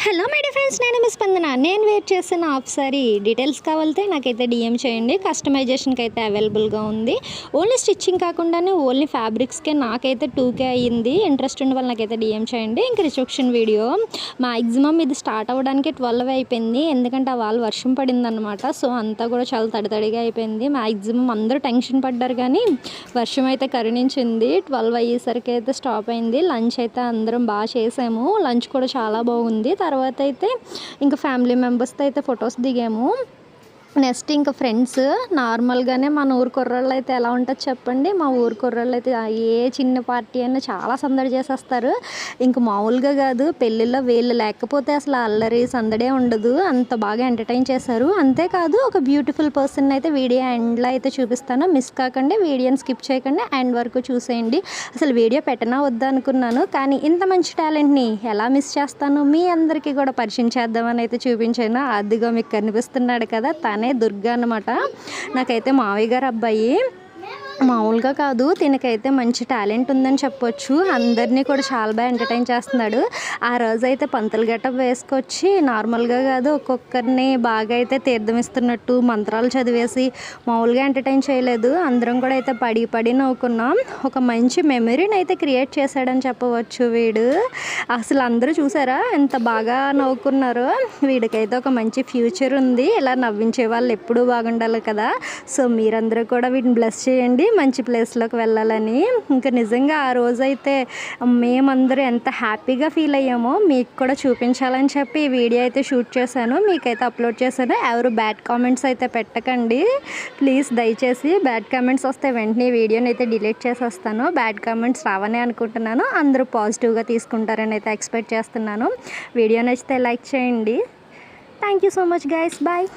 Hello my dear friends, నేను miss స్పందన. నేను వెయిట్ చేసిన హాఫ్ సారీ డీటెయిల్స్ కావాలితే నాకైతే డిఎం చేయండి. కస్టమైజేషన్కి అయితే అవైలబుల్గా ఉంది. ఓన్లీ స్టిచ్చింగ్ కాకుండానే ఓన్లీ ఫ్యాబ్రిక్స్కే నాకైతే 2K అయ్యింది. ఇంట్రెస్ట్ ఉన్న వాళ్ళు నాకైతే డిఎం చేయండి. ఇంక రిసెప్షన్ వీడియో మ్యాక్సిమం ఇది స్టార్ట్ అవ్వడానికి 12 అయిపోయింది. ఎందుకంటే ఆ వాళ్ళు వర్షం పడిందనమాట. సో అంతా కూడా చాలా తడితడిగా అయిపోయింది. మ్యాక్సిమం అందరూ టెన్షన్ పడ్డారు, కానీ వర్షం అయితే కరుణించింది. 12 అయ్యేసరికి అయితే స్టాప్ అయింది. లంచ్ అయితే అందరం బాగా చేసాము. లంచ్ కూడా చాలా బాగుంది. తర్వాత అయితే ఇంకా ఫ్యామిలీ మెంబర్స్తో అయితే ఫొటోస్ దిగాము. నెక్స్ట్ ఇంకా ఫ్రెండ్స్ నార్మల్గానే మన ఊరు కుర్రాళ్ళు అయితే ఎలా ఉంటుంది చెప్పండి. మా ఊరు కుర్రాళ్ళు అయితే ఏ చిన్న పార్టీ అయినా చాలా సందడి చేసేస్తారు. ఇంక మామూలుగా కాదు, పెళ్ళిళ్ళో వీళ్ళు లేకపోతే అసలు అల్లరి సందడే ఉండదు. అంత బాగా ఎంటర్టైన్ చేశారు. అంతేకాదు ఒక బ్యూటిఫుల్ పర్సన్ అయితే వీడియో ఎండ్లో అయితే చూపిస్తాను. మిస్ కాకండి, వీడియోని స్కిప్ చేయకండి, ఎండ్ వరకు చూసేయండి. అసలు వీడియో పెట్టనా వద్దా అనుకున్నాను, కానీ ఇంత మంచి టాలెంట్ని ఎలా మిస్ చేస్తాను. మీ అందరికీ కూడా పరిచయం చేద్దామని అయితే చూపించాను. అదిగో మీకు కనిపిస్తున్నాడు కదా, తనే దుర్గా అన్నమాట. నాకైతే మావయ్య గారు అబ్బాయి. మామూలుగా కాదు, తినకైతే మంచి టాలెంట్ ఉందని చెప్పొచ్చు. అందరినీ కూడా చాలా బాగా ఎంటర్టైన్ చేస్తున్నాడు. ఆ రోజు అయితే పంతులు గెటప్ వేసుకొచ్చి నార్మల్గా కాదు, ఒక్కొక్కరిని బాగా అయితే తీర్థం ఇస్తున్నట్టు మంత్రాలు చదివేసి మామూలుగా ఎంటర్టైన్ చేయలేదు. అందరం కూడా అయితే పడి నవ్వుకున్నాం. ఒక మంచి మెమరీని అయితే క్రియేట్ చేశాడని చెప్పవచ్చు వీడు. అసలు అందరూ చూసారా ఎంత బాగా నవ్వుకున్నారో. వీడికైతే ఒక మంచి ఫ్యూచర్ ఉంది. ఇలా నవ్వించే వాళ్ళు ఎప్పుడూ బాగుండాలి కదా. సో మీరందరూ కూడా వీటిని బ్లెస్ చేయండి, మంచి ప్లేస్లోకి వెళ్ళాలని. ఇంకా నిజంగా ఆ రోజైతే మేమందరూ ఎంత హ్యాపీగా ఫీల్ అయ్యామో మీకు కూడా చూపించాలని చెప్పి ఈ వీడియో అయితే షూట్ చేశాను, మీకైతే అప్లోడ్ చేశాను. ఎవరు బ్యాడ్ కామెంట్స్ అయితే పెట్టకండి ప్లీజ్. దయచేసి బ్యాడ్ కామెంట్స్ వస్తే వెంటనే వీడియోని అయితే డిలీట్ చేసేస్తాను. బ్యాడ్ కామెంట్స్ రావని అనుకుంటున్నాను. అందరూ పాజిటివ్గా తీసుకుంటారని అయితే ఎక్స్పెక్ట్ చేస్తున్నాను. వీడియో నచ్చితే లైక్ చేయండి. Thank you so much guys, bye.